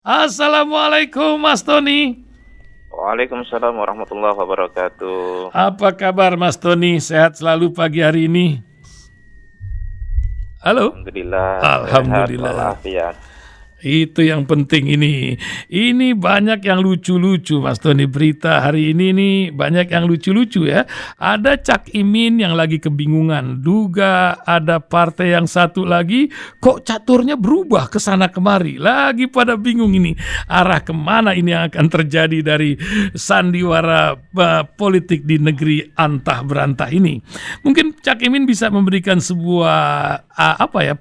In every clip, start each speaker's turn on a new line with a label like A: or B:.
A: Assalamualaikum Mas Tony.
B: Waalaikumsalam warahmatullahi wabarakatuh.
A: Apa kabar Mas Tony? Sehat selalu pagi hari ini? Halo?
B: Alhamdulillah, sehat
A: Alhamdulillah.
B: walafiat.
A: Itu yang penting ini. Ini banyak yang lucu-lucu Mas Tony. Berita hari ini nih banyak yang lucu-lucu ya. Ada Cak Imin yang lagi kebingungan. Duga ada partai yang satu lagi kok caturnya berubah ke sana kemari. Lagi pada bingung ini. Arah kemana ini yang akan terjadi dari sandiwara politik di negeri antah berantah ini. Mungkin Cak Imin bisa memberikan sebuah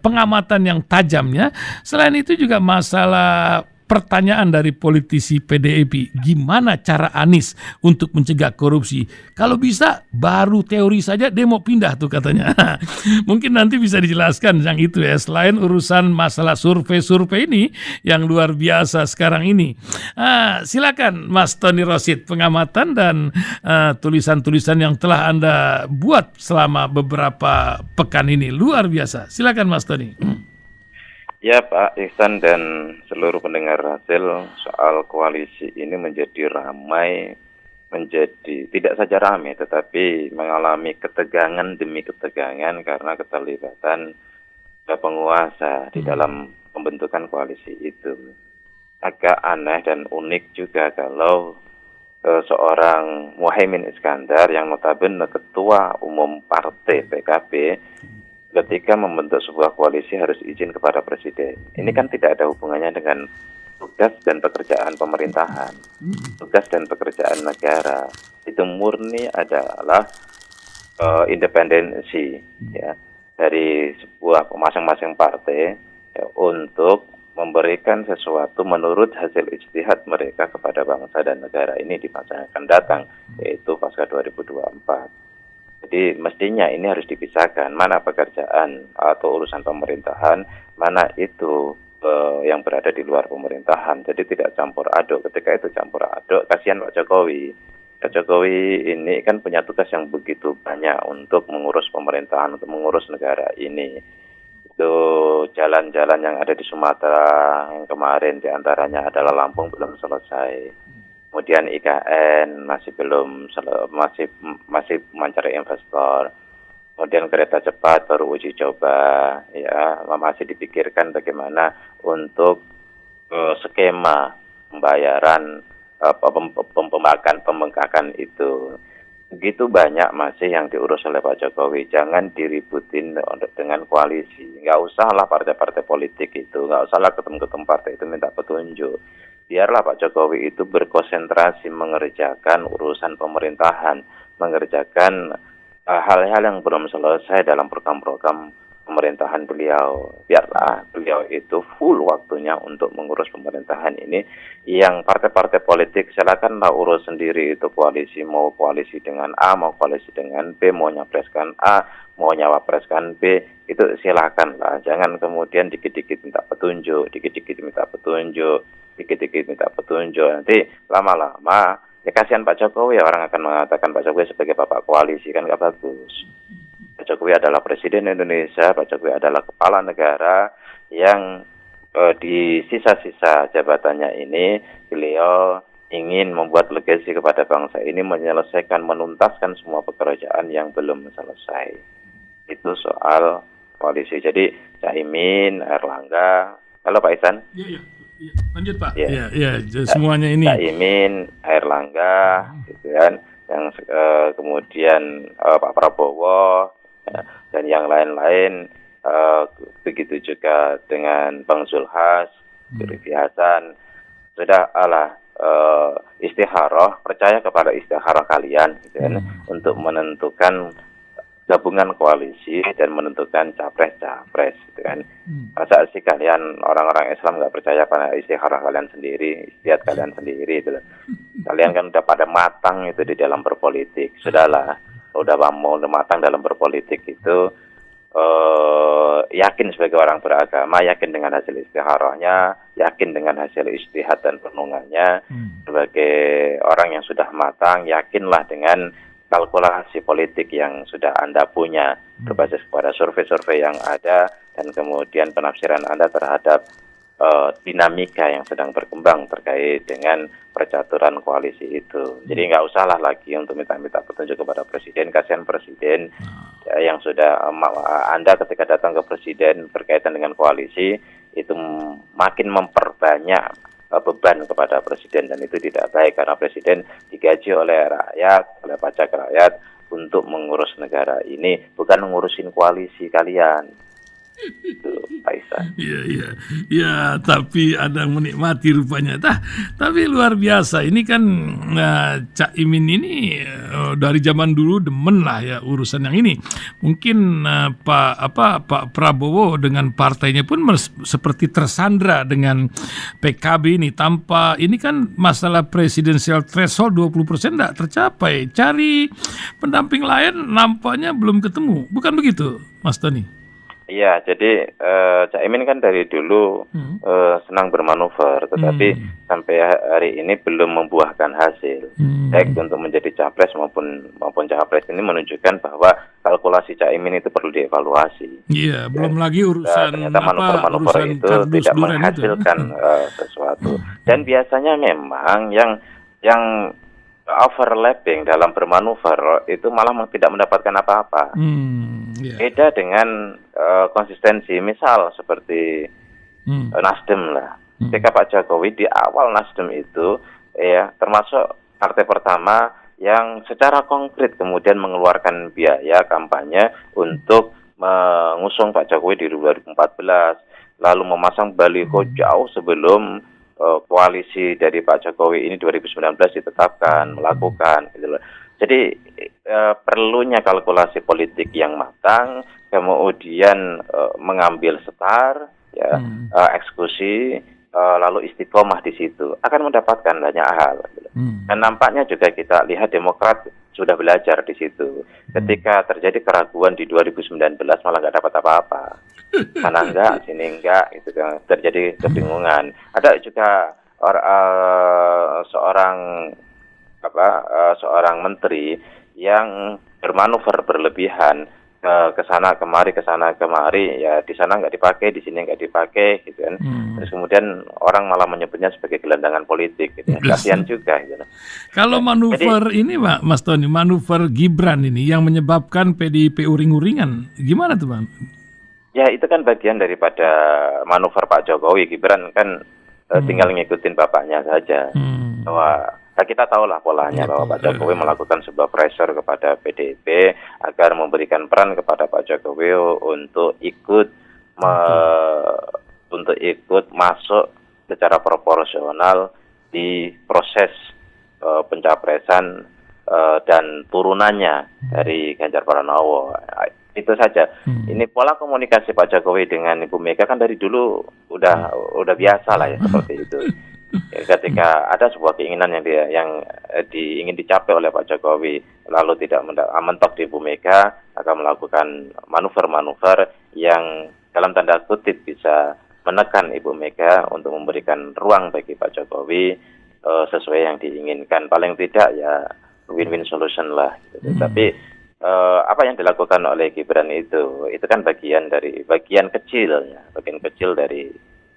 A: pengamatan yang tajamnya. Selain itu juga masalah pertanyaan dari politisi PDIP, gimana cara Anies untuk mencegah korupsi? Kalau bisa baru teori saja demo pindah tuh katanya. Mungkin nanti bisa dijelaskan yang itu ya, selain urusan masalah survei-survei ini yang luar biasa sekarang ini. Silakan Mas Tony Rosid, pengamatan dan tulisan-tulisan yang telah Anda buat selama beberapa pekan ini luar biasa. Silakan Mas Tony.
B: Ya Pak Ihsan dan seluruh pendengar hasil, soal koalisi ini menjadi ramai, menjadi tidak saja ramai tetapi mengalami ketegangan demi ketegangan karena keterlibatan penguasa di dalam pembentukan koalisi itu. Agak aneh dan unik juga kalau seorang Muhaimin Iskandar yang notabene ketua umum partai PKB ketika membentuk sebuah koalisi harus izin kepada presiden. Ini kan tidak ada hubungannya dengan tugas dan pekerjaan pemerintahan, tugas dan pekerjaan negara. Itu murni adalah independensi ya dari sebuah masing-masing partai ya, untuk memberikan sesuatu menurut hasil ijtihad mereka kepada bangsa dan negara ini di masa yang akan datang, yaitu pasca 2024. Jadi mestinya ini harus dipisahkan, mana pekerjaan atau urusan pemerintahan, mana itu yang berada di luar pemerintahan. Jadi tidak campur aduk. Ketika itu campur aduk, kasihan Pak Jokowi. Pak Jokowi ini kan punya tugas yang begitu banyak untuk mengurus pemerintahan, untuk mengurus negara ini. Itu jalan-jalan yang ada di Sumatera yang kemarin diantaranya adalah Lampung belum selesai. Kemudian IKN masih mencari investor. Kemudian kereta cepat baru uji coba, ya masih dipikirkan bagaimana untuk skema pembayaran pembengkakan itu. Begitu banyak masih yang diurus oleh Pak Jokowi. Jangan diributin dengan koalisi. Nggak usahlah partai-partai politik itu, nggak usahlah ketum-ketum partai itu minta petunjuk. Biarlah Pak Jokowi itu berkonsentrasi mengerjakan urusan pemerintahan, mengerjakan hal-hal yang belum selesai dalam program-program pemerintahan beliau. Biarlah beliau itu full waktunya untuk mengurus pemerintahan ini. Yang partai-partai politik silakanlah urus sendiri itu koalisi, mau koalisi dengan A, mau koalisi dengan B, mau nyapreskan A, mau nyawapreskan B, itu silakanlah. Jangan kemudian dikit-dikit minta petunjuk, dikit-dikit minta petunjuk. Nanti lama-lama ya kasihan Pak Jokowi, orang akan mengatakan Pak Jokowi sebagai bapak koalisi, kan nggak bagus. Pak Jokowi adalah presiden Indonesia, Pak Jokowi adalah kepala negara yang di sisa-sisa jabatannya ini beliau ingin membuat legasi kepada bangsa ini, menyelesaikan, menuntaskan semua pekerjaan yang belum selesai. Itu soal koalisi. Jadi Caimin, Erlangga, halo Pak Ihsan.
A: Iya. Lanjut Pak.
B: Ya.
A: Semuanya ini.
B: Caimin, Erlangga, gitu kan, yang kemudian Pak Prabowo ya, dan yang lain-lain, begitu juga dengan Bang Zulhas, Zulkifli Hasan. Sudah istikharah, percaya kepada istikharah kalian, gitu kan, untuk menentukan gabungan koalisi dan menentukan capres gitu kan. Masa sih kalian orang-orang Islam nggak percaya pada istikharah kalian sendiri, istiad kalian sendiri gitu. Kalian kan udah pada matang itu di dalam berpolitik. Sudahlah, udah matang dalam berpolitik itu, yakin sebagai orang beragama, yakin dengan hasil istikharahnya, yakin dengan hasil ijtihad dan renungannya. Sebagai orang yang sudah matang, yakinlah dengan kalkulasi politik yang sudah Anda punya berbasis kepada survei-survei yang ada dan kemudian penafsiran Anda terhadap dinamika yang sedang berkembang terkait dengan percaturan koalisi itu. Jadi nggak usahlah lagi untuk minta-minta petunjuk kepada presiden, kasihan presiden yang sudah Anda ketika datang ke presiden berkaitan dengan koalisi itu makin memperbanyak beban kepada presiden, dan itu tidak baik karena presiden digaji oleh rakyat, oleh pajak rakyat untuk mengurus negara ini, bukan mengurusin koalisi kalian. Itu Pak Ihsan.
A: Ya, tapi ada yang menikmati rupanya. Tapi luar biasa. Ini kan Cak Imin ini dari zaman dulu demen lah ya urusan yang ini. Mungkin Pak Prabowo dengan partainya pun seperti tersandra dengan PKB ini. Tanpa ini kan masalah presidensial threshold 20% tidak tercapai. Cari pendamping lain nampaknya belum ketemu. Bukan begitu, Mas Tony?
B: Iya, jadi Cak Imin kan dari dulu senang bermanuver, tetapi sampai hari ini belum membuahkan hasil. Baik untuk menjadi capres maupun cawapres ini menunjukkan bahwa kalkulasi Cak Imin itu perlu dievaluasi.
A: Iya, belum lagi urusan
B: ternyata manuver-manuver itu tidak menghasilkan sesuatu. Dan biasanya memang yang overlapping dalam bermanuver itu malah tidak mendapatkan apa-apa. Beda dengan konsistensi, misal seperti Nasdem lah. Ketika Pak Jokowi di awal Nasdem itu ya termasuk partai pertama yang secara konkret kemudian mengeluarkan biaya kampanye untuk mengusung Pak Jokowi di 2014, lalu memasang baliho jauh sebelum koalisi dari Pak Jokowi ini 2019 ditetapkan, melakukan gitu loh. Jadi perlunya kalkulasi politik yang matang, kemudian mengambil setar, ya, eksekusi, lalu istiqomah di situ akan mendapatkan banyak hal. Gitu. Dan nampaknya juga kita lihat Demokrat sudah belajar di situ. Ketika terjadi keraguan di 2019 malah nggak dapat apa-apa. Sana enggak, sini enggak, itu kan terjadi kebingungan. Ada juga seorang menteri yang bermanuver berlebihan ke sana kemari, ya di sana nggak dipakai, di sini nggak dipakai, gitu kan. Terus kemudian orang malah menyebutnya sebagai gelandangan politik, gitu. Kasihan juga, gitu.
A: Kalau manuver ini, Pak Mas Tony, manuver Gibran ini yang menyebabkan PDIP uring-uringan, gimana tuh, Bang?
B: Ya itu kan bagian daripada manuver Pak Jokowi. Gibran kan tinggal ngikutin bapaknya saja. Bahwa kita tahulah polanya bahwa Pak Jokowi melakukan sebuah pressure kepada PDIP agar memberikan peran kepada Pak Jokowi untuk ikut masuk secara proporsional di proses pencapresan dan turunannya dari Ganjar Pranowo. Itu saja. Ini pola komunikasi Pak Jokowi dengan Ibu Mega kan dari dulu udah biasa lah ya seperti itu. Ketika ada sebuah keinginan yang ingin dicapai oleh Pak Jokowi, lalu tidak mentok di Ibu Mega, akan melakukan manuver-manuver yang dalam tanda kutip bisa menekan Ibu Mega untuk memberikan ruang bagi Pak Jokowi sesuai yang diinginkan. Paling tidak ya win-win solution lah. Gitu. Tapi apa yang dilakukan oleh Gibran itu kan bagian kecil dari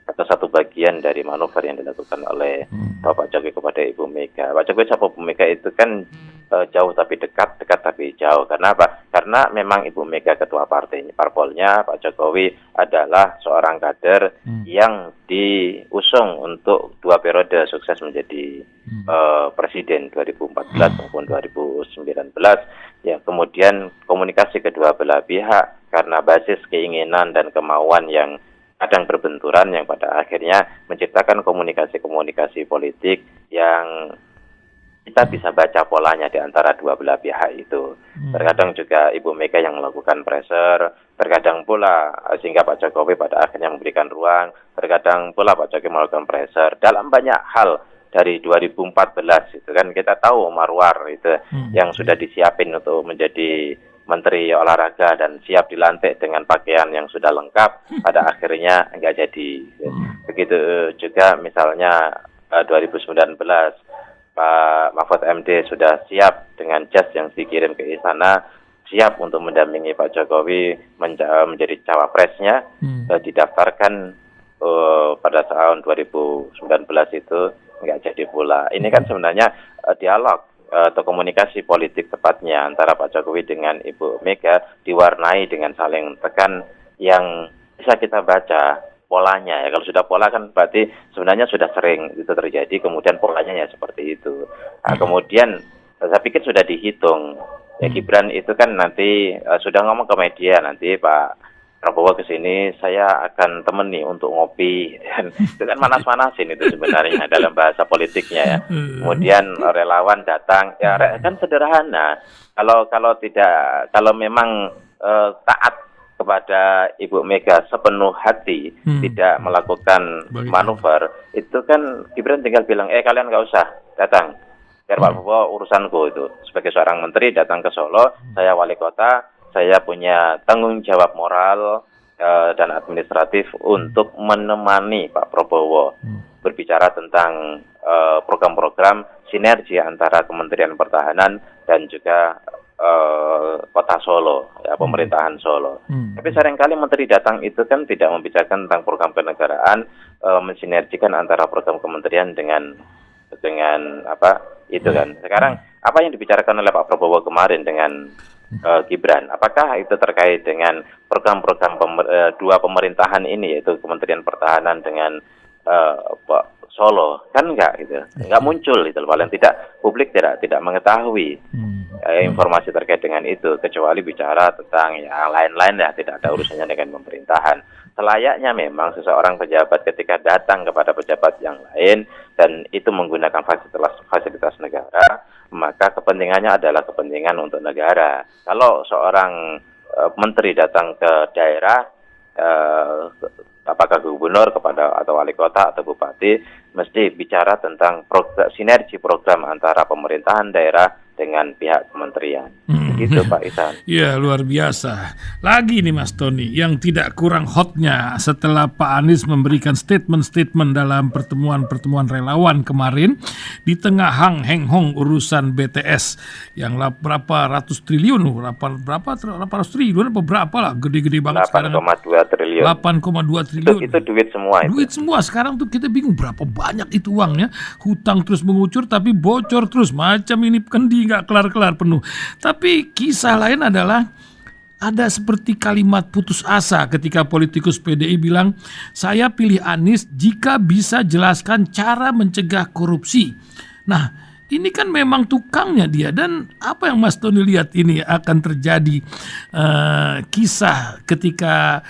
B: atau satu bagian dari manuver yang dilakukan oleh Bapak Jokowi kepada Ibu Mega. Pak Jokowi sama Ibu Mega itu kan jauh tapi dekat tapi jauh. Karena apa? Karena memang Ibu Mega ketua parpolnya, Pak Jokowi adalah seorang kader yang diusung untuk 2 periode sukses menjadi presiden 2014 maupun 2019. Ya, kemudian komunikasi kedua belah pihak karena basis keinginan dan kemauan yang kadang berbenturan yang pada akhirnya menciptakan komunikasi politik yang kita bisa baca polanya di antara dua belah pihak itu. Terkadang juga Ibu Mega yang melakukan pressure, terkadang pula sehingga Pak Jokowi pada akhirnya memberikan ruang, terkadang pula Pak Jokowi melakukan pressure dalam banyak hal. Dari 2014 itu kan kita tahu Marwar itu yang sudah disiapin untuk menjadi Menteri Olahraga dan siap dilantik dengan pakaian yang sudah lengkap, pada akhirnya enggak jadi. Begitu juga misalnya 2019 Pak Mahfud MD sudah siap dengan jas yang dikirim ke istana, siap untuk mendampingi Pak Jokowi menjadi cawapresnya, didaftarkan pada tahun 2019 itu nggak jadi pula. Ini kan sebenarnya dialog atau komunikasi politik tepatnya antara Pak Jokowi dengan Ibu Mega diwarnai dengan saling tekan yang bisa kita baca polanya ya. Kalau sudah pola kan berarti sebenarnya sudah sering itu terjadi, kemudian polanya ya seperti itu. Nah, kemudian saya pikir sudah dihitung. Ya Gibran itu kan nanti sudah ngomong ke media, nanti Pak Prabowo ke sini saya akan temani untuk ngopi, dan itu kan manas-manasin itu sebenarnya dalam bahasa politiknya ya. Kemudian relawan datang ya kan sederhana. Kalau memang taat kepada Ibu Mega sepenuh hati, tidak melakukan manuver, itu kan Gibran tinggal bilang kalian nggak usah datang, biar Pak Prabowo urusanku itu. Sebagai seorang menteri datang ke Solo, saya wali kota, saya punya tanggung jawab moral dan administratif untuk menemani Pak Prabowo berbicara tentang program-program sinergi antara Kementerian Pertahanan dan juga Kota Solo, ya, pemerintahan Solo. Tapi seringkali menteri datang itu kan tidak membicarakan tentang program kenegaraan, mensinergikan antara program kementerian dengan apa itu kan. Sekarang apa yang dibicarakan oleh Pak Prabowo kemarin dengan Gibran, apakah itu terkait dengan program-program dua pemerintahan ini, yaitu Kementerian Pertahanan dengan Solo? Kan enggak gitu, enggak muncul itu, paling tidak publik tidak mengetahui informasi terkait dengan itu, kecuali bicara tentang yang lain-lain ya, tidak ada urusannya dengan pemerintahan. Selayaknya memang seseorang pejabat ketika datang kepada pejabat yang lain dan itu menggunakan fasilitas negara, maka kepentingannya adalah kepentingan untuk negara. Kalau seorang menteri datang ke daerah, apakah gubernur atau wali kota atau bupati, mesti bicara tentang sinergi program antara pemerintahan daerah dengan pihak kementerian. Begitu Pak Ihsan.
A: Ya, luar biasa. Lagi nih Mas Tony, yang tidak kurang hotnya setelah Pak Anies memberikan statement-statement dalam pertemuan-pertemuan relawan kemarin, di tengah heng-hong urusan BTS yang berapa ratus triliun, berapa ratus triliun apa berapa lah, gede-gede banget sekarang.
B: 8,2 triliun.
A: 8,2 triliun.
B: Itu duit semua itu.
A: Duit semua. Sekarang tuh kita bingung berapa banyak itu uangnya. Hutang terus mengucur tapi bocor terus. Macam ini kendi nggak kelar-kelar penuh. Tapi kisah lain adalah ada seperti kalimat putus asa ketika politikus PDI bilang, saya pilih Anies jika bisa jelaskan cara mencegah korupsi. Nah, ini kan memang tukangnya dia. Dan apa yang Mas Tony lihat ini akan terjadi kisah ketika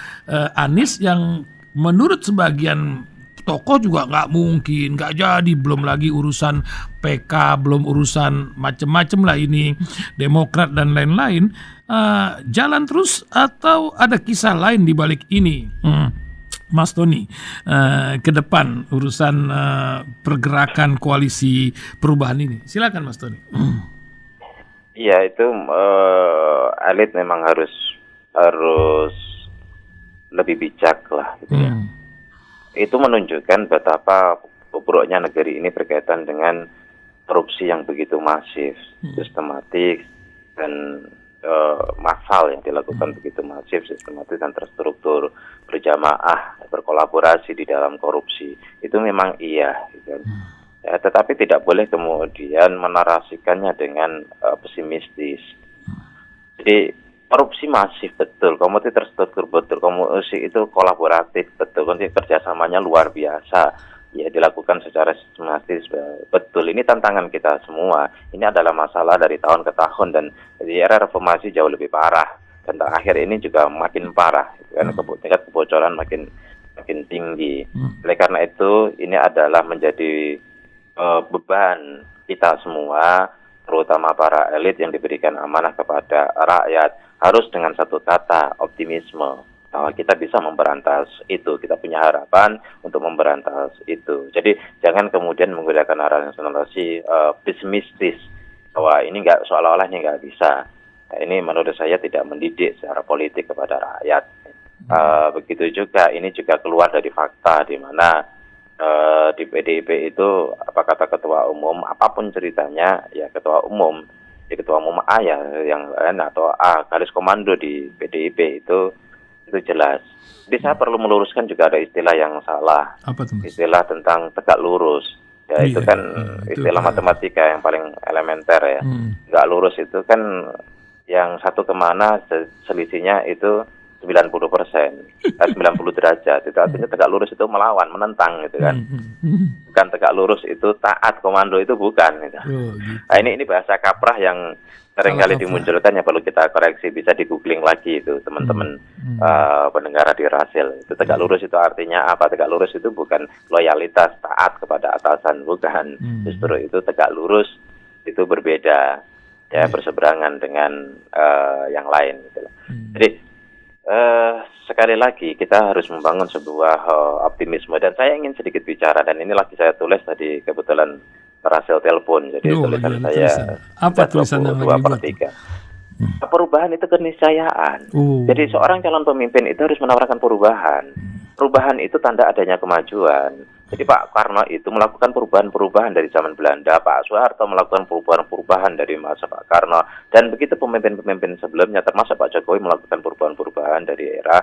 A: Anies yang menurut sebagian tokoh juga nggak mungkin, nggak jadi, belum lagi urusan PK, belum urusan macem-macem lah ini, Demokrat dan lain-lain, jalan terus atau ada kisah lain di balik ini, Mas Tony, ke depan urusan pergerakan koalisi perubahan ini? Silakan Mas Tony.
B: Iya, itu elit memang harus lebih bijak lah gitu ya. Itu menunjukkan betapa buruknya negeri ini berkaitan dengan korupsi yang begitu masif, sistematik, dan massal yang dilakukan begitu masif, sistematis dan terstruktur, berjamaah, berkolaborasi di dalam korupsi. Itu memang iya, gitu. Ya, tetapi tidak boleh kemudian menarasikannya dengan pesimistis. Jadi korupsi masif betul, komoditi terstruktur betul, komoditi itu kolaboratif betul, kerjasamanya luar biasa, ya dilakukan secara sistematis betul. Ini tantangan kita semua. Ini adalah masalah dari tahun ke tahun, dan di era reformasi jauh lebih parah, dan akhir ini juga makin parah, karena tingkat kebocoran makin tinggi. Oleh karena itu ini adalah menjadi beban kita semua, terutama para elit yang diberikan amanah kepada rakyat, harus dengan satu kata, optimisme, bahwa kita bisa memberantas itu. Kita punya harapan untuk memberantas itu. Jadi jangan kemudian menggunakan narasi pesimistis bahwa ini nggak, seolah-olah ini nggak bisa. Nah, ini menurut saya tidak mendidik secara politik kepada rakyat. Begitu juga, ini juga keluar dari fakta di mana di PDIP itu, apa kata ketua umum, apapun ceritanya, ya ketua umum A ya, yang lain atau A garis komando di PDIP itu itu jelas. Jadi saya perlu meluruskan juga ada istilah yang salah,
A: Apa tuh, Mas?
B: istilah tentang tegak lurus. Ya itu
A: Iya,
B: kan
A: itu
B: istilah
A: Pak.
B: matematika yang paling elementer ya. Tegak lurus itu kan yang satu kemana selisihnya itu 90%, 90 derajat. Itu artinya tegak lurus itu melawan, menentang gitu kan. Bukan tegak lurus itu taat komando, itu bukan. Gitu.
A: Oh, gitu.
B: Nah, ini bahasa kaprah yang seringkali dimunculkan, yang perlu kita koreksi, bisa di googling lagi itu teman-teman pendengar di Rasil. Itu tegak lurus itu artinya apa? Tegak lurus itu bukan loyalitas taat kepada atasan, bukan. Justru itu tegak lurus itu berbeda, ya, berseberangan dengan yang lain. Gitu. Jadi sekali lagi kita harus membangun sebuah optimisme, dan saya ingin sedikit bicara, dan ini lagi saya tulis tadi kebetulan Rasil telepon, jadi tulisan saya
A: apa tulisan yang lagi dibuat?
B: Perubahan itu keniscayaan. Jadi seorang calon pemimpin itu harus menawarkan perubahan. Perubahan itu tanda adanya kemajuan. Jadi Pak Karno itu melakukan perubahan-perubahan dari zaman Belanda, Pak Soeharto melakukan perubahan-perubahan dari masa Pak Karno, dan begitu pemimpin-pemimpin sebelumnya, termasuk Pak Jokowi melakukan perubahan-perubahan dari era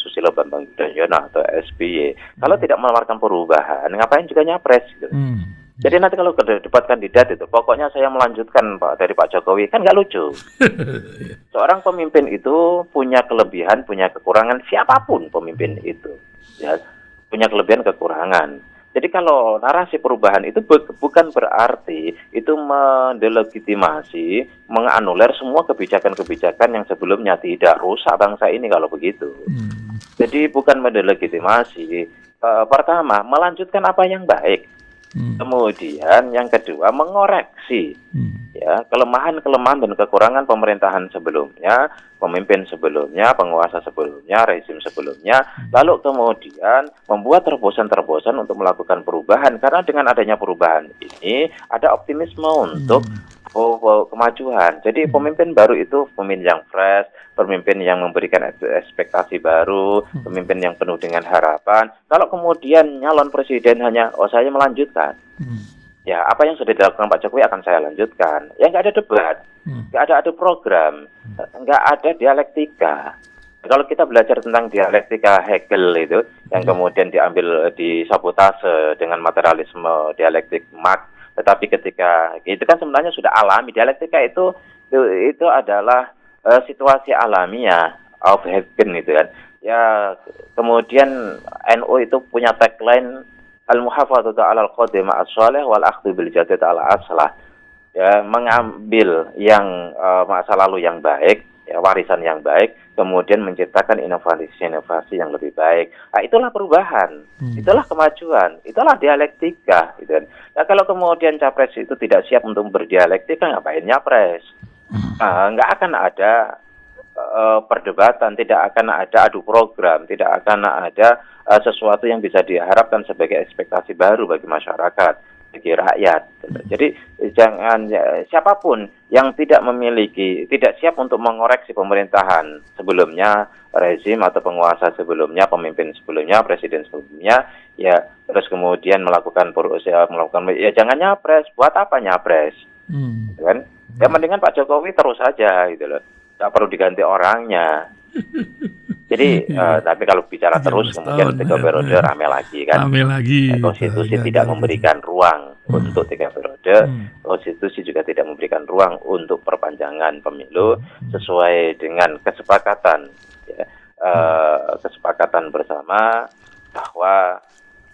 B: Susilo Bambang Yudhoyono atau SBY. Kalau tidak menawarkan perubahan, ngapain juga nyapres gitu. Jadi nanti kalau ke debat kandidat itu, pokoknya saya melanjutkan Pak dari Pak Jokowi, kan nggak lucu. Seorang pemimpin itu punya kelebihan, punya kekurangan, siapapun pemimpin itu, ya, punya kelebihan kekurangan. Jadi kalau narasi perubahan itu bukan berarti itu mendelegitimasi, menganulir semua kebijakan-kebijakan yang sebelumnya. Tidak, rusak bangsa ini kalau begitu. Jadi bukan mendelegitimasi. Pertama, melanjutkan apa yang baik. Kemudian yang kedua, mengoreksi ya kelemahan-kelemahan dan kekurangan pemerintahan sebelumnya, pemimpin sebelumnya, penguasa sebelumnya, rezim sebelumnya, lalu kemudian membuat terobosan-terobosan untuk melakukan perubahan, karena dengan adanya perubahan ini ada optimisme untuk kemajuan. Jadi pemimpin baru itu pemimpin yang fresh, pemimpin yang memberikan ekspektasi baru, pemimpin yang penuh dengan harapan. Kalau kemudian nyalon presiden hanya, saya melanjutkan. Ya, apa yang sudah dilakukan Pak Jokowi akan saya lanjutkan. Ya, nggak ada debat, nggak ada program, nggak ada dialektika. Kalau kita belajar tentang dialektika Hegel itu, yang kemudian diambil di sabotase dengan materialisme dialektik Marx, tetapi ketika itu kan sebenarnya sudah alami. Dialektika itu adalah situasi alamiah of Hegel itu kan. Ya, kemudian NU itu punya tagline al-muhafadzatu 'alal qadri ma'as shalih wal akhdhu bil jadid 'ala aslah. Ya, mengambil yang masa lalu yang baik, ya, warisan yang baik, kemudian menciptakan inovasi-inovasi yang lebih baik. Nah, itulah perubahan, itulah kemajuan, itulah dialektika. Gitu kan. Nah, kalau kemudian capres itu tidak siap untuk berdialektika, ngapain nyapres? Nggak akan ada perdebatan, tidak akan ada adu program, tidak akan ada sesuatu yang bisa diharapkan sebagai ekspektasi baru bagi masyarakat, bagi rakyat. Jadi jangan siapapun yang tidak siap untuk mengoreksi pemerintahan sebelumnya, rezim atau penguasa sebelumnya, pemimpin sebelumnya, presiden sebelumnya, ya terus kemudian melakukan ya jangan nyapres. Buat apa nyapres? Kan? Ya mendingan Pak Jokowi terus saja gitu loh. Nggak perlu diganti orangnya. Jadi tapi kalau bicara terus kemudian 3 periode rame lagi kan. Konstitusi tidak memberikan ruang untuk 3 periode. Konstitusi juga tidak memberikan ruang untuk perpanjangan pemilu sesuai dengan kesepakatan ya, kesepakatan bersama bahwa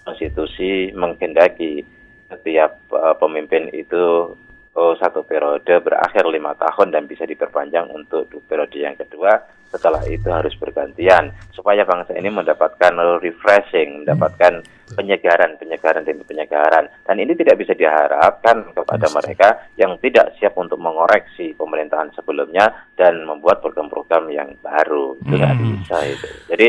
B: konstitusi menghendaki setiap pemimpin itu 1 periode berakhir 5 tahun dan bisa diperpanjang untuk periode yang kedua. Setelah itu harus bergantian supaya bangsa ini mendapatkan refreshing, mendapatkan penyegaran demi penyegaran. Dan ini tidak bisa diharapkan kepada mereka yang tidak siap untuk mengoreksi pemerintahan sebelumnya dan membuat program-program yang baru. Itu tidak bisa itu. Jadi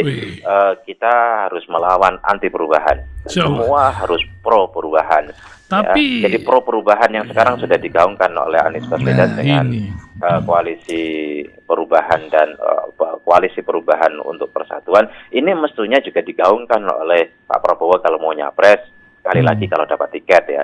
B: kita harus melawan anti perubahan. Semua harus pro perubahan.
A: Tapi
B: ya. Jadi pro perubahan yang sekarang sudah digaungkan oleh Anies Baswedan dengan koalisi perubahan dan koalisi perubahan untuk persatuan, ini mestinya juga digaungkan oleh Pak Prabowo kalau mau nyapres. Sekali lagi kalau dapat tiket ya,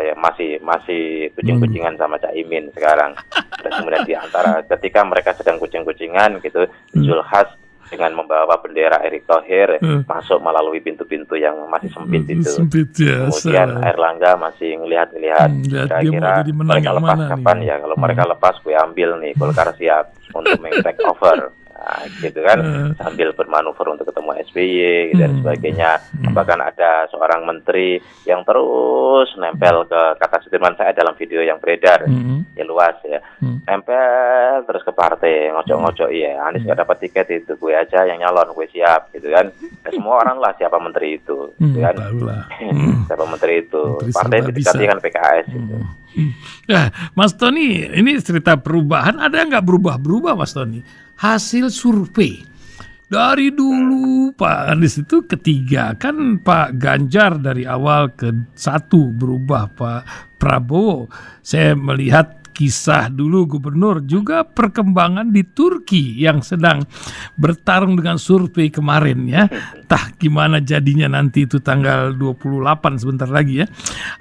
B: ya masih kucing-kucingan sama Caimin sekarang. Dan kemudian di antara ketika mereka sedang kucing-kucingan gitu, Zulhas dengan membawa bendera Erick Thohir masuk melalui pintu-pintu yang masih sempit itu.
A: Sempit ya.
B: Kemudian Erlangga masih ngelihat-ngelihat, kira-kira mereka lepas kapan ya? Kalau mereka lepas, gue ambil nih, Golkar siap untuk take over. Nah, gitu kan, sambil bermanuver untuk ketemu SBY dan sebagainya. Bahkan ada seorang menteri yang terus nempel ke kata Sudirman Said dalam video yang beredar, ya luas ya, nempel terus ke partai, ngocok-ngocok, iya Anies nggak dapat tiket itu, gue aja yang nyalon, gue siap, gitu kan. Ya, semua orang lah siapa menteri itu, gitu kan. Siapa menteri itu, menteri partai didekati kan PKS. Gitu.
A: Ya, Mas Tony, ini cerita perubahan ada nggak berubah-berubah, Mas Tony? Hasil survei dari dulu Pak Anies itu ketiga, kan Pak Ganjar dari awal ke 1 berubah, Pak Prabowo. Saya melihat kisah dulu gubernur, juga perkembangan di Turki yang sedang bertarung dengan survei kemarin ya. Entah gimana jadinya nanti itu tanggal 28 sebentar lagi ya.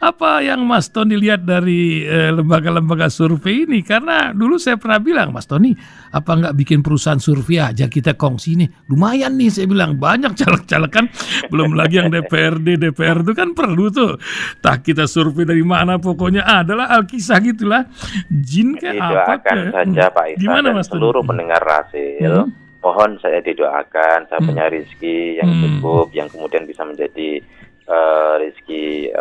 A: Apa yang Mas Tony lihat dari lembaga-lembaga survei ini? Karena dulu saya pernah bilang, Mas Tony, apa nggak bikin perusahaan survei aja, kita kongsi nih. Lumayan nih, saya bilang, banyak caleg-caleg kan. Belum lagi yang DPRD, DPR itu kan perlu tuh. Entah kita survei dari mana, pokoknya adalah alkisah gitulah. Jin kayak apa
B: didoakan saja Pak Isa
A: dan
B: seluruh pendengar Rasil. Mohon saya didoakan, saya punya rezeki yang cukup, yang kemudian bisa menjadi rezeki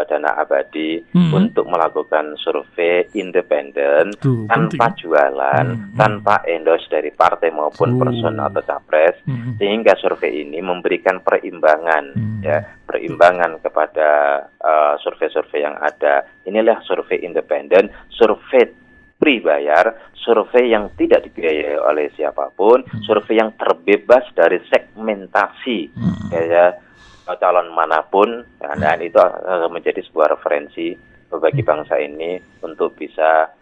B: dana abadi untuk melakukan survei independen tanpa jualan, tanpa endorse dari partai maupun person atau capres, sehingga survei ini memberikan perimbangan perimbangan kepada survei-survei yang ada. Inilah survei independen, survei bayar, survei yang tidak dibiayai oleh siapapun, survei yang terbebas dari segmentasi calon manapun, dan itu menjadi sebuah referensi bagi bangsa ini untuk bisa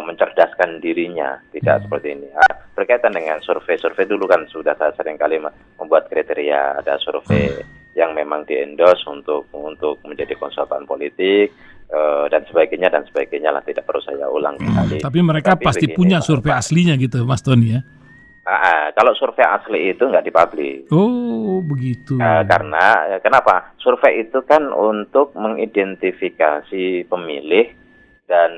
B: mencerdaskan dirinya, tidak seperti ini. Berkaitan dengan survei dulu kan sudah saya seringkali membuat kriteria, ada survei yang memang di-endorse untuk menjadi konsultan politik, dan sebagainya lah, tidak perlu saya ulang kembali.
A: Tapi mereka pasti punya survei aslinya gitu, Mas Tony ya?
B: Kalau survei asli itu nggak dipublish.
A: Oh, begitu.
B: Karena kenapa? Survei itu kan untuk mengidentifikasi pemilih dan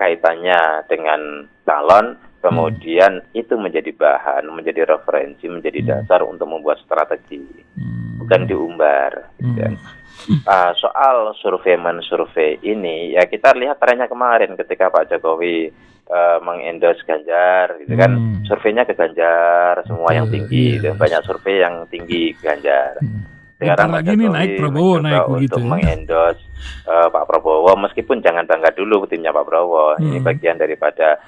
B: kaitannya dengan calon, kemudian itu menjadi bahan, menjadi referensi, menjadi dasar untuk membuat strategi, bukan diumbar. Gitu. Soal survei ini, ya kita lihat trennya kemarin ketika Pak Jokowi mengendorse Ganjar, gitu kan, surveinya ke Ganjar semua yang tinggi, banyak survei yang tinggi Ganjar. Sekarang
A: lagi nih naik Prabowo naik begitu.
B: Untuk mengendorse Pak Prabowo, meskipun jangan bangga dulu timnya Pak Prabowo, ini bagian daripada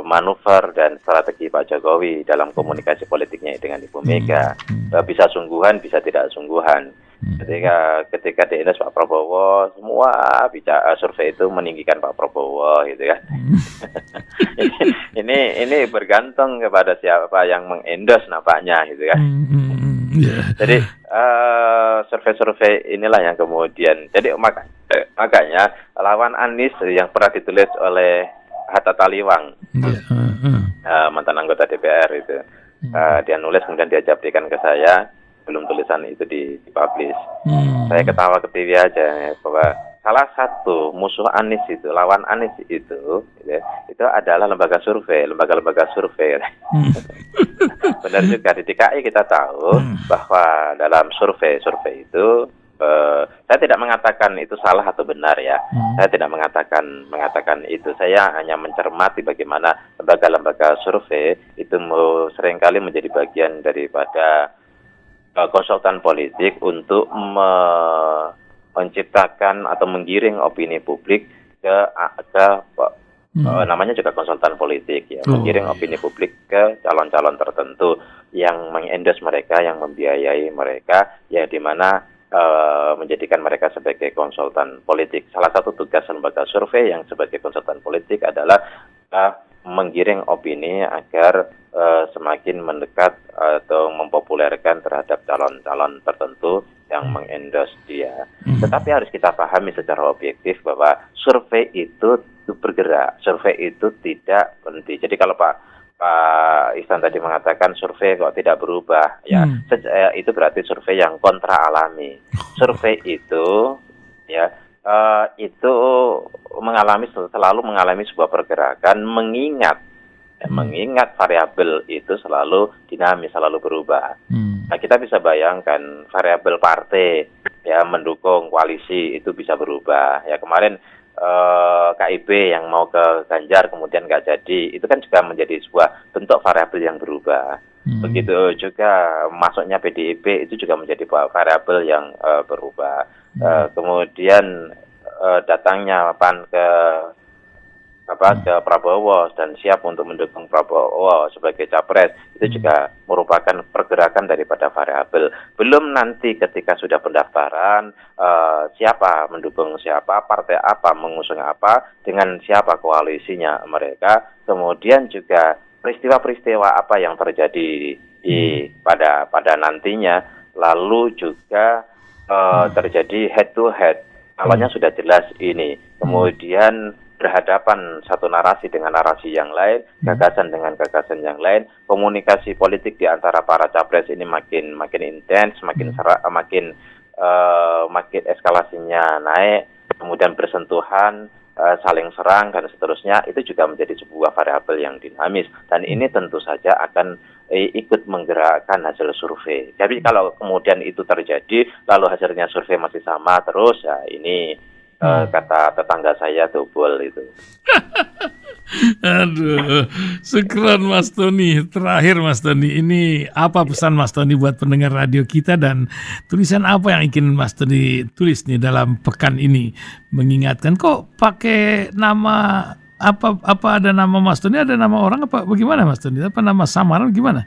B: manuver dan strategi Pak Jokowi dalam komunikasi politiknya dengan Ibu Mega. Bisa sungguhan, bisa tidak sungguhan. Ketika di-endorse Pak Prabowo, semua survei itu meninggikan Pak Prabowo, gitu kan. ini bergantung kepada siapa yang mengendorse nampaknya, gitu kan. Jadi survei-survei inilah yang kemudian, jadi makanya lawan Anies yang pernah ditulis oleh Hatta Taliwang, mantan anggota DPR itu, dia nulis kemudian dia japdikan ke saya, belum tulisan itu dipublish. Saya ketawa ke TV aja bahwa salah satu musuh Anies itu, lawan Anies itu adalah lembaga survei. Benar juga, di DKI kita tahu bahwa dalam survei itu, saya tidak mengatakan itu salah atau benar ya. Saya tidak mengatakan itu. Saya hanya mencermati bagaimana lembaga-lembaga survei itu seringkali menjadi bagian daripada konsultan politik untuk menciptakan atau menggiring opini publik ke namanya juga konsultan politik ya, menggiring opini publik ke calon-calon tertentu yang mengendorse mereka, yang membiayai mereka, ya di mana menjadikan mereka sebagai konsultan politik. Salah satu tugas lembaga survei yang sebagai konsultan politik adalah menggiring opini agar semakin mendekat atau mempopulerkan terhadap calon-calon tertentu yang mengendorse dia. Tetapi harus kita pahami secara objektif bahwa survei itu bergerak, survei itu tidak berhenti. Jadi kalau Pak Pak Ihsan tadi mengatakan survei kok tidak berubah, ya itu berarti survei yang kontra alami. Survei itu ya itu selalu mengalami sebuah pergerakan mengingat variabel itu selalu dinamis, selalu berubah. Nah, kita bisa bayangkan variabel partai ya mendukung koalisi itu bisa berubah. Ya kemarin KIB yang mau ke Ganjar kemudian nggak jadi, itu kan juga menjadi sebuah bentuk variabel yang berubah. Begitu juga masuknya PDIP itu juga menjadi variabel yang berubah. Kemudian datangnya PAN ke Prabowo dan siap untuk mendukung Prabowo sebagai capres, itu juga merupakan pergerakan daripada variabel. Belum nanti ketika sudah pendaftaran, siapa mendukung siapa, partai apa mengusung apa, dengan siapa koalisinya mereka, kemudian juga peristiwa-peristiwa apa yang terjadi pada nantinya, lalu juga terjadi head to head. Awalnya sudah jelas ini, kemudian berhadapan satu narasi dengan narasi yang lain, gagasan dengan gagasan yang lain, komunikasi politik di antara para capres ini makin intens, makin eskalasinya naik, kemudian bersentuhan, saling serang dan seterusnya, itu juga menjadi sebuah variabel yang dinamis, dan ini tentu saja akan ikut menggerakkan hasil survei. Jadi kalau kemudian itu terjadi lalu hasilnya survei masih sama terus, ya ini kata tetangga saya double itu.
A: Aduh, syukran Mas Tony. Terakhir Mas Tony, ini apa pesan Mas Tony buat pendengar radio kita, dan tulisan apa yang ingin Mas Tony tulis nih dalam pekan ini, mengingatkan kok pakai nama apa ada nama Mas Tony, ada nama orang apa bagaimana Mas Tony? Apa nama samaran gimana?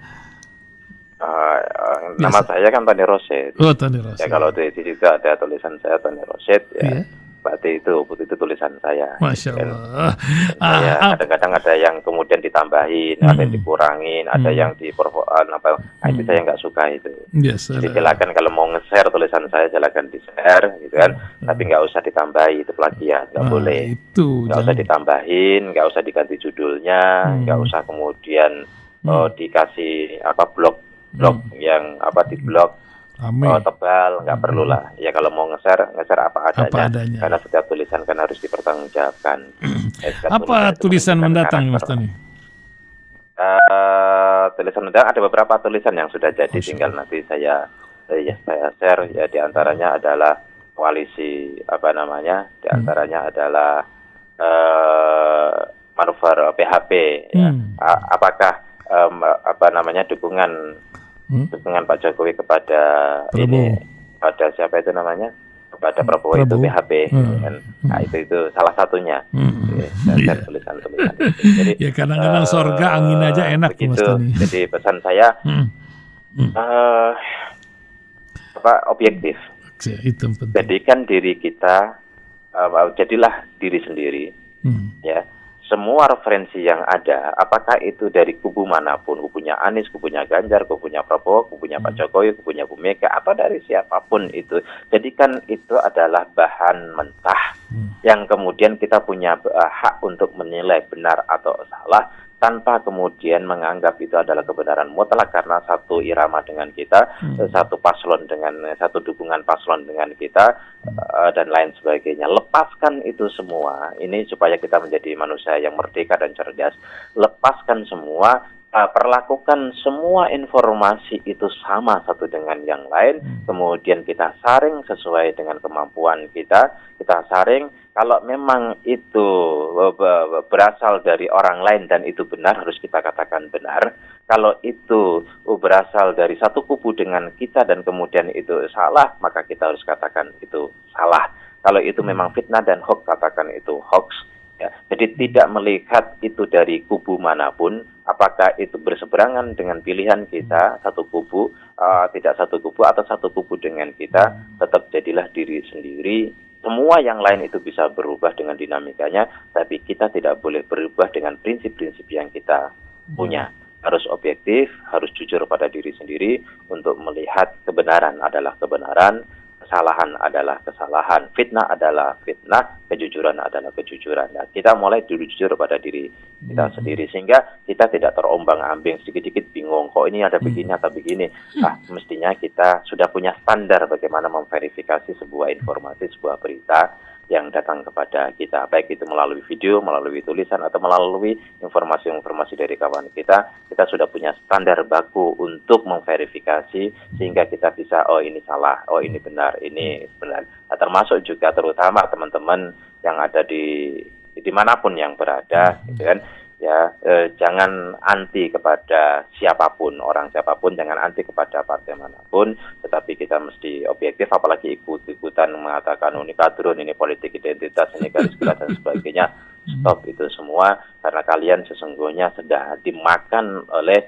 B: Nama saya kan Tony Rosyid.
A: Oh, Tony Rosyid.
B: Ya kalau di juga ada tulisan saya Tony Rosyid ya. Berarti itu tulisan saya.
A: Masya Allah.
B: Saya kadang-kadang ada yang kemudian ditambahin, ada yang dikurangin, ada yang itu saya nggak suka itu.
A: Yes,
B: jadi silakan kalau mau nge-share tulisan saya silakan di-share, gitu kan. Tapi nggak usah ditambahi, itu plagiat, nggak boleh. Nggak usah ditambahin, nggak usah diganti judulnya, nggak usah kemudian dikasih blog yang di blog. Tebal, nggak perlu lah. Ya kalau mau nge-share apa adanya. Karena setiap tulisan kan harus dipertanggungjawabkan.
A: Apa tulisan mendatang, Mas Tony?
B: Tulisan mendatang ada beberapa tulisan yang sudah jadi, tinggal nanti saya share. Ya diantaranya adalah koalisi diantaranya adalah manuver PHP. Ya. Apakah dukungan Pak Jokowi kepada pada siapa itu namanya, kepada Prabowo itu PHP. Nah itu salah satunya. Tulisan-tulisan. Jadi
A: ya kadang-kadang sorga angin aja enak
B: begitu.
A: Mas Tony.
B: Jadi pesan saya objektif.
A: Itu penting.
B: Jadikan diri kita, jadilah diri sendiri. Ya. Semua referensi yang ada, apakah itu dari kubu manapun, kubunya Anies, kubunya Ganjar, kubunya Prabowo, kubunya Pak Jokowi, kubunya Bu Mega, atau dari siapapun itu, jadikan itu adalah bahan mentah yang kemudian kita punya hak untuk menilai benar atau salah, tanpa kemudian menganggap itu adalah kebenaran mutlak karena satu irama dengan kita, satu dukungan paslon dengan kita, dan lain sebagainya. Lepaskan itu semua. Ini supaya kita menjadi manusia yang merdeka dan cerdas. Lepaskan semua, perlakukan semua informasi itu sama satu dengan yang lain, kemudian kita saring sesuai dengan kemampuan kita saring. Kalau memang itu berasal dari orang lain dan itu benar, harus kita katakan benar. Kalau itu berasal dari satu kubu dengan kita dan kemudian itu salah, maka kita harus katakan itu salah. Kalau itu memang fitnah dan hoax, katakan itu hoax. Ya. Jadi tidak melihat itu dari kubu manapun, apakah itu berseberangan dengan pilihan kita, satu kubu, tidak satu kubu, atau satu kubu dengan kita, tetap jadilah diri sendiri. Semua yang lain itu bisa berubah dengan dinamikanya, tapi kita tidak boleh berubah dengan prinsip-prinsip yang kita punya. Harus objektif, harus jujur pada diri sendiri untuk melihat kebenaran adalah kebenaran, kesalahan adalah kesalahan, fitnah adalah fitnah, kejujuran adalah kejujuran. Nah, kita mulai dulu jujur pada diri kita sendiri sehingga kita tidak terombang-ambing, sedikit-sedikit bingung kok ini ada begini atau begini. Nah, mestinya kita sudah punya standar bagaimana memverifikasi sebuah informasi, sebuah berita yang datang kepada kita, baik itu melalui video, melalui tulisan, atau melalui informasi-informasi dari kawan kita sudah punya standar baku untuk memverifikasi sehingga kita bisa, oh ini salah, oh ini benar, ini benar. Nah, termasuk juga terutama teman-teman yang ada di dimanapun yang berada, gitu kan, ya jangan anti kepada siapapun, orang siapapun, jangan anti kepada partai manapun, tetapi kita mesti objektif, apalagi ikut-ikutan mengatakan ini kadrun, ini politik identitas, ini garis keras dan sebagainya. Stop itu semua, karena kalian sesungguhnya sudah dimakan oleh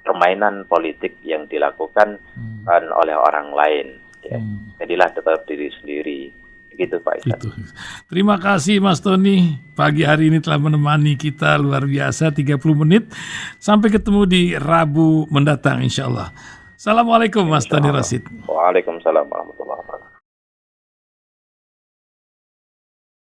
B: permainan politik yang dilakukan oleh orang lain. Ya. Jadilah tetap diri sendiri. Begitu Pak Isan.
A: Gitu. Terima kasih Mas Tony. Pagi hari ini telah menemani kita luar biasa 30 menit. Sampai ketemu di Rabu mendatang insya Allah. Assalamualaikum Mas Tony Rasid.
B: Waalaikumsalam warahmatullahi wabarakatuh.